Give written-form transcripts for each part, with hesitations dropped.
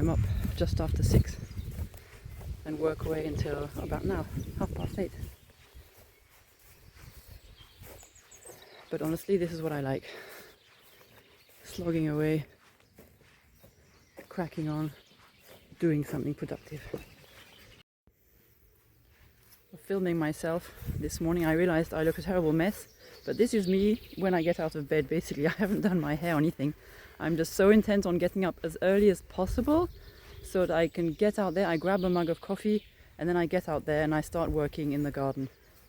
I'm up just after 6 and work away until about now, 8:30. But honestly, this is what I like. Slogging away, cracking on, doing something productive. Filming myself this morning, I realized I look a terrible mess, but this is me when I get out of bed. Basically, I haven't done my hair or anything. I'm just so intent on getting up as early as possible so that I can get out there. I grab a mug of coffee and then I get out there and I start working in the garden,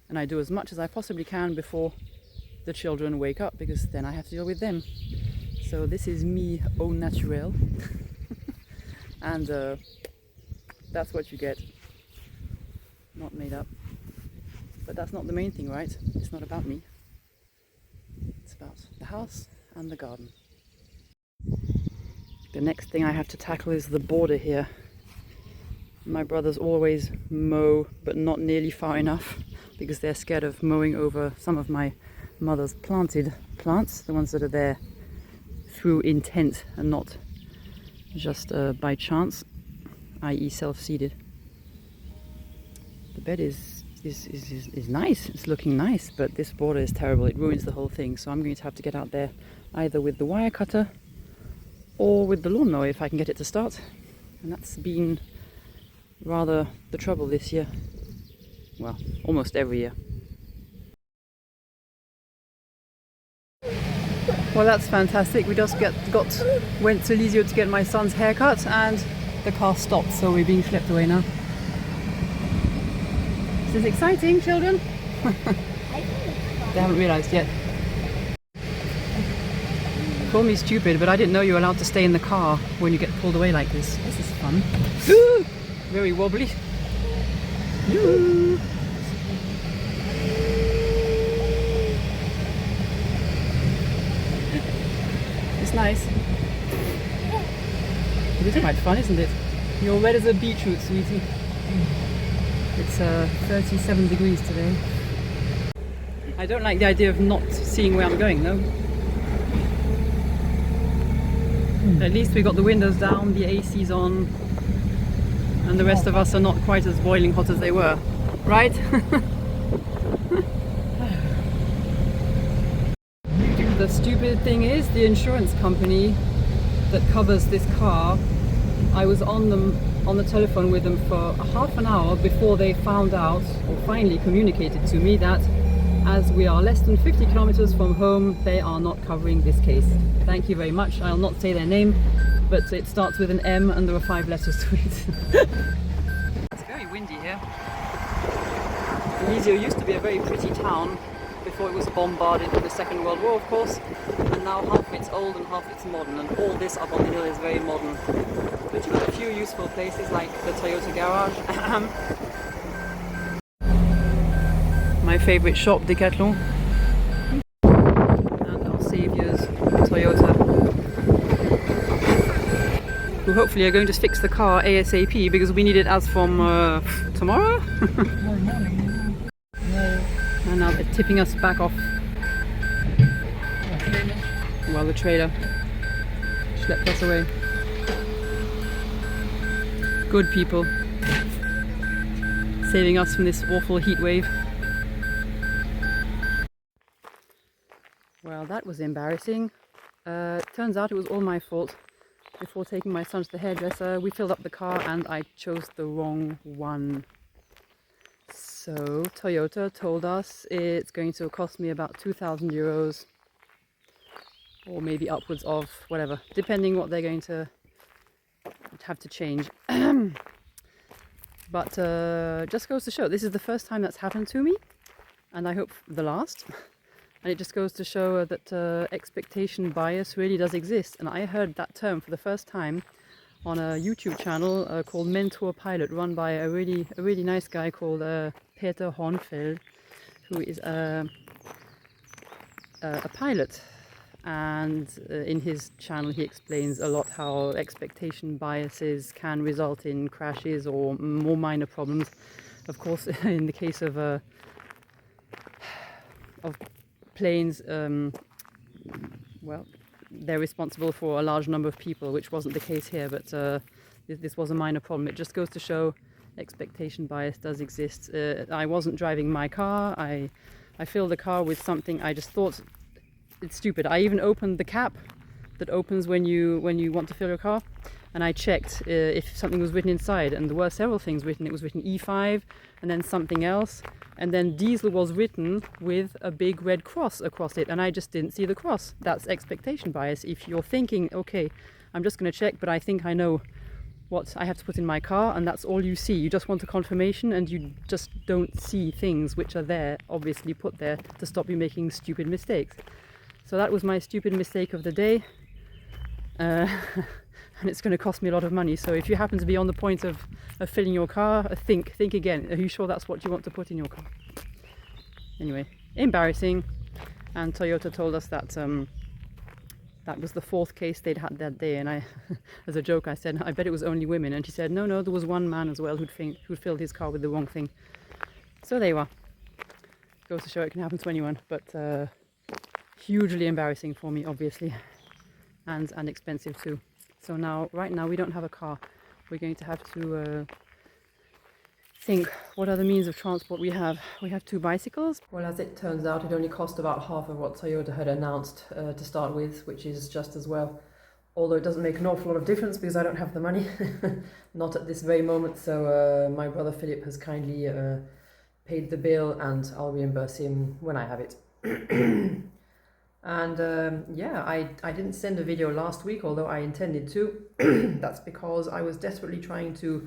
and I do as much as I possibly can before the children wake up, because then I have to deal with them. So this is me au naturel. And that's what you get, not made up. But that's not the main thing, right? It's not about me. It's about the house and the garden. The next thing I have to tackle is the border here. My brothers always mow, but not nearly far enough, because they're scared of mowing over some of my mother's planted plants, the ones that are there through intent and not just by chance, i.e. self-seeded. The bed is nice, it's looking nice, but this border is terrible. It ruins the whole thing. So I'm going to have to get out there either with the wire cutter or with the lawnmower if I can get it to start. And that's been rather the trouble this year. Well, almost every year. Well, that's fantastic. We just went to Lizio to get my son's haircut and the car stopped, so we're being schlepped away now. This is exciting, children. They haven't realized yet. Call me stupid, but I didn't know you were allowed to stay in the car when you get pulled away like this. This is fun. Ooh, very wobbly. Ooh. It's nice. It is quite fun, isn't it? You're red as a beetroot, sweetie. It's 37 degrees today. I don't like the idea of not seeing where I'm going, though. At least we got the windows down, the AC's on, and the rest of us are not quite as boiling hot as they were, right? The stupid thing is, the insurance company that covers this car, I was on the telephone with them for half an hour before they found out, or finally communicated to me, that as we are less than 50 kilometers from home, they are not covering this case. Thank you very much. I'll not say their name, but it starts with an M and there are 5 letters to it. It's very windy here. Lizio used to be a very pretty town before it was bombarded in the Second World War, of course, and now half it's old and half it's modern, and all this up on the hill is very modern. But you've got a few useful places like the Toyota garage. My favorite shop, Decathlon, and our saviours, Toyota, who hopefully are going to fix the car ASAP, because we need it as from tomorrow. And now they're tipping us back off. Well, the trailer schlepped us away. Good people, saving us from this awful heat wave. Well, that was embarrassing. Turns out it was all my fault. Before taking my son to the hairdresser, we filled up the car and I chose the wrong one. So Toyota told us it's going to cost me about 2,000 euros, or maybe upwards of, whatever, depending what they're going to have to change. But just goes to show, this is the first time that's happened to me, and I hope the last. And it just goes to show that expectation bias really does exist. And I heard that term for the first time on a YouTube channel called Mentor Pilot, run by a really nice guy called Peter Hornfeld, who is a pilot. And in his channel he explains a lot how expectation biases can result in crashes or more minor problems. Of course, in the case of planes, well, they're responsible for a large number of people, which wasn't the case here, but this was a minor problem. It just goes to show expectation bias does exist. I wasn't driving my car. I filled the car with something. I just thought it's stupid. I even opened the cap that opens when you want to fill your car, and I checked if something was written inside, and there were several things written. It was written E5 and then something else, and then diesel was written with a big red cross across it, and I just didn't see the cross. That's expectation bias. If you're thinking, okay, I'm just going to check, but I think I know what I have to put in my car, and that's all you see. You just want a confirmation, and you just don't see things which are there, obviously put there to stop you making stupid mistakes. So that was my stupid mistake of the day. And it's going to cost me a lot of money. So if you happen to be on the point of filling your car, think again. Are you sure that's what you want to put in your car? Anyway, embarrassing. And Toyota told us that that was the 4th case they'd had that day. And I, as a joke, I said, I bet it was only women. And she said, no, there was one man as well who'd filled his car with the wrong thing. So there you are. Goes to show it can happen to anyone. But hugely embarrassing for me, obviously. And expensive too. So right now we don't have a car. We're going to have to think what other means of transport we have. We have 2 bicycles. Well, as it turns out, it only cost about half of what Toyota had announced to start with, which is just as well. Although it doesn't make an awful lot of difference because I don't have the money, not at this very moment. So my brother Philip has kindly paid the bill, and I'll reimburse him when I have it. And yeah, I didn't send a video last week, although I intended to. That's because I was desperately trying to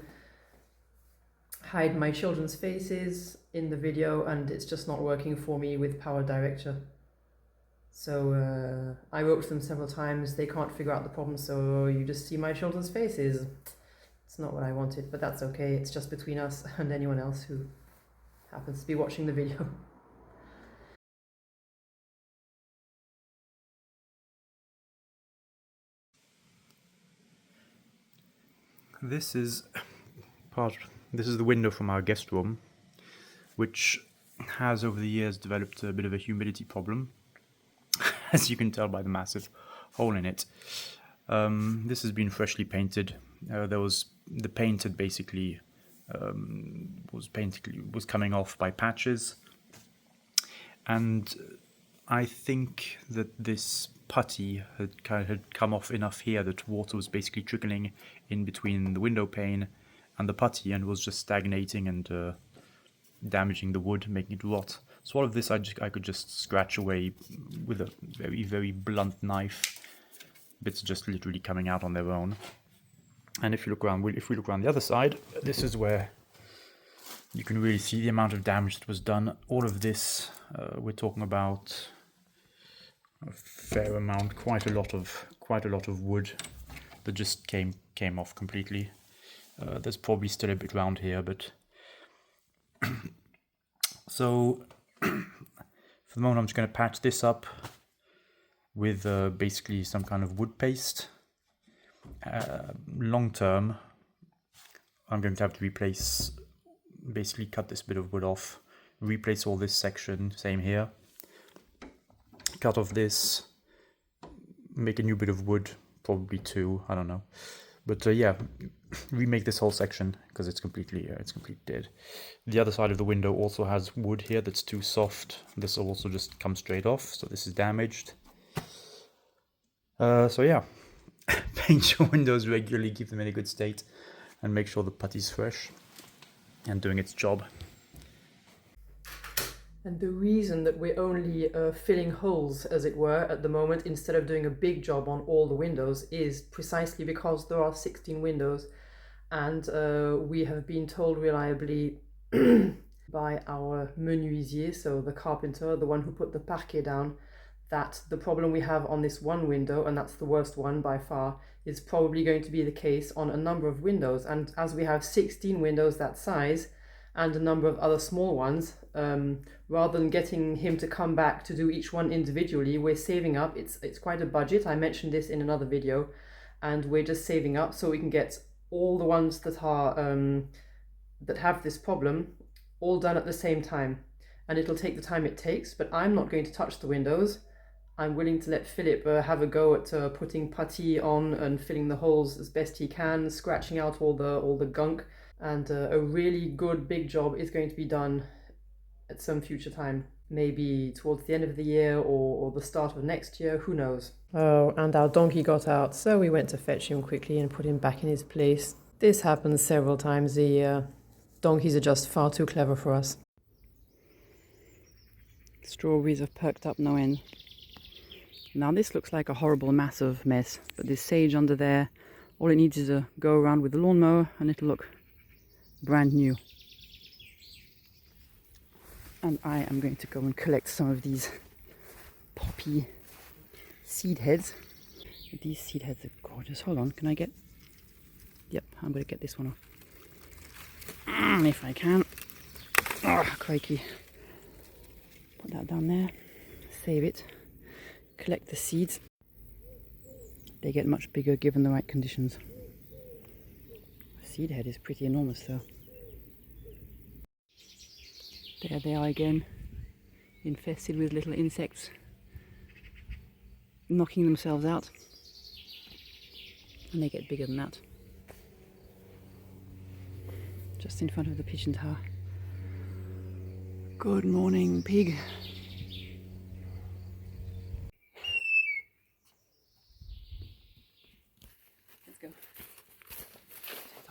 hide my children's faces in the video, and it's just not working for me with Power Director. So I wrote to them several times. They can't figure out the problem, so you just see my children's faces. It's not what I wanted, but that's okay. It's just between us and anyone else who happens to be watching the video. This is the window from our guest room, which has over the years developed a bit of a humidity problem, as you can tell by the massive hole in it. This has been freshly painted. The paint had basically was coming off by patches, and I think that this putty had come off enough here that water was basically trickling in between the window pane and the putty, and was just stagnating and damaging the wood, making it rot. So all of this I could just scratch away with a very, very blunt knife. Bits just literally coming out on their own. And if we look around the other side, this is where you can really see the amount of damage that was done. All of this, we're talking about a fair amount, quite a lot of wood that just came off completely. There's probably still a bit around here, but so for the moment I'm just going to patch this up with basically some kind of wood paste. Long term, I'm going to have to basically cut this bit of wood off, replace all this section, same here. Cut off this, make a new bit of wood, probably 2, I don't know. But yeah, remake this whole section because it's completely dead. The other side of the window also has wood here that's too soft. This will also just come straight off, so this is damaged. So yeah, paint your windows regularly, keep them in a good state, and make sure the putty's fresh and doing its job. And the reason that we're only filling holes, as it were, at the moment, instead of doing a big job on all the windows, is precisely because there are 16 windows, and we have been told reliably by our menuisier, so the carpenter, the one who put the parquet down, that the problem we have on this one window, and that's the worst one by far, is probably going to be the case on a number of windows. And as we have 16 windows that size and a number of other small ones, rather than getting him to come back to do each one individually, we're saving up. It's quite a budget. I mentioned this in another video, and we're just saving up so we can get all the ones that are that have this problem all done at the same time. And it'll take the time it takes, but I'm not going to touch the windows. I'm willing to let Philip have a go at putting putty on and filling the holes as best he can, scratching out all the gunk, and a really good big job is going to be done at some future time. Maybe towards the end of the year or the start of next year, who knows. Oh, and our donkey got out, so we went to fetch him quickly and put him back in his place. This happens several times a year. Donkeys are just far too clever for us. Strawberries have perked up no end. Now this looks like a horrible massive mess, but this sage under there, all it needs is a go around with the lawnmower and it'll look brand new. And I am going to go and collect some of these poppy seed heads. These seed heads are gorgeous. Hold on, can I get... Yep, I'm going to get this one off. If I can. Oh, crikey. Put that down there. Save it. Collect the seeds. They get much bigger given the right conditions. The seed head is pretty enormous though. There they are again, infested with little insects, knocking themselves out. And they get bigger than that. Just in front of the pigeon tower. Good morning, pig. Let's go.